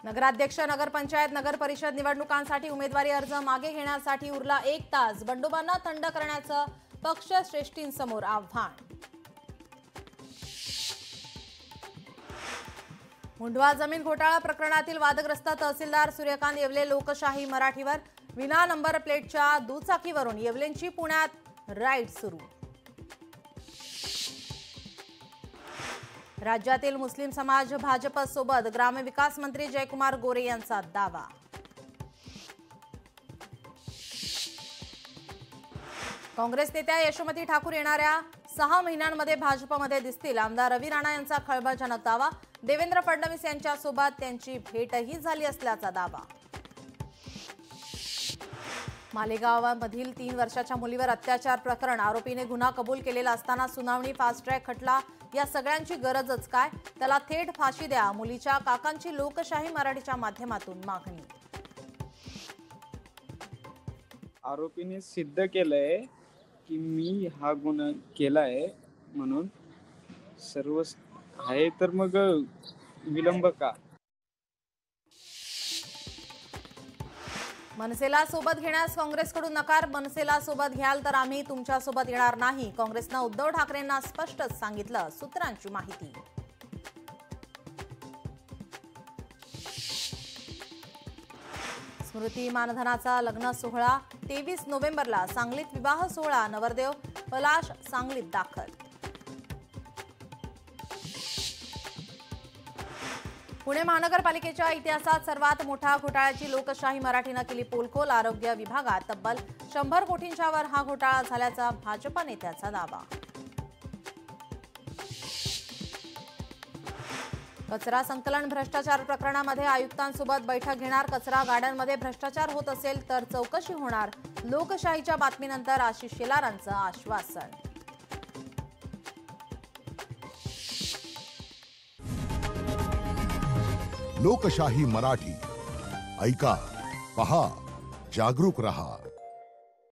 नगराध्यक्ष, नगरपंचायत, नगर परिषद निवडणुकांसाठी उमेदवारी अर्ज मागे घेण्यासाठी उरला 1 तास. बंडोबांना थंड करण्याचं पक्षश्रेष्ठींसमोर आव्हान. मुंढवा जमीन घोटाळा प्रकरणातील वादग्रस्त तहसीलदार सूर्यकांत येवले लोकशाही मराठीवर. विना नंबर प्लेटच्या दुचाकीवरून येवलेंची पुण्यात राईड सुरू. राज्यातील मुस्लिम समाज भाजपसोबत, ग्रामविकास मंत्री जयकुमार गोरे यांचा दावा. काँग्रेस नेत्या यशोमती ठाकूर येणाऱ्या 6 महिन्यांमध्ये भाजपमध्ये दिसतील. आमदार रवी राणा यांचा खळबळजनक दावा. देवेंद्र फडणवीस यांच्यासोबत त्यांची भेटही झाली असल्याचा दावा. मालेगावमधील 3 वर्षाच्या मुलीवर अत्याचार प्रकरण. आरोपीने गुन्हा कबूल केलेला असताना सुनावणी फास्ट ट्रॅक खटला. या सगळ्यांची गरजच काय? त्याला थेट फाशी द्या. मुलीच्या काकांची लोकशाही मराठीच्या माध्यमातून मागणी. आरोपीने सिद्ध केलंय की मी हा गुन्हा केलाय म्हणून. सर्व आहे तर मग विलंब का? मनसेला सोबत घेण्यास काँग्रेसकडून नकार. मनसेला सोबत घ्याल तर आम्ही तुमच्या सोबत येणार नाही. काँग्रेसनं उद्धव ठाकरेंना स्पष्टच सांगितलं. सूत्रांची माहिती. स्मृती मानधनाचा लग्न सोहळा 23 नोव्हेंबरला सांगलीत. विवाह सोहळा. नवरदेव पलाश सांगलीत दाखल. पुणे महानगरपालिकेच्या इतिहासात सर्वात मोठा घोटाळ्याची लोकशाही मराठीनं केली पोलखोल. आरोग्य विभागात तब्बल 100 कोटींच्या वर हा घोटाळा झाल्याचा भाजप नेत्याचा दावा. कचरा संकलन भ्रष्टाचार प्रकरणामध्ये आयुक्तांसोबत बैठक घेणार. कचरा गाड्यांमध्ये भ्रष्टाचार होत असेल तर चौकशी होणार. लोकशाहीच्या बातमीनंतर आशिष शेलारांचं आश्वासन. लोकशाही मराठी ऐका, पहा, जागरूक रहा.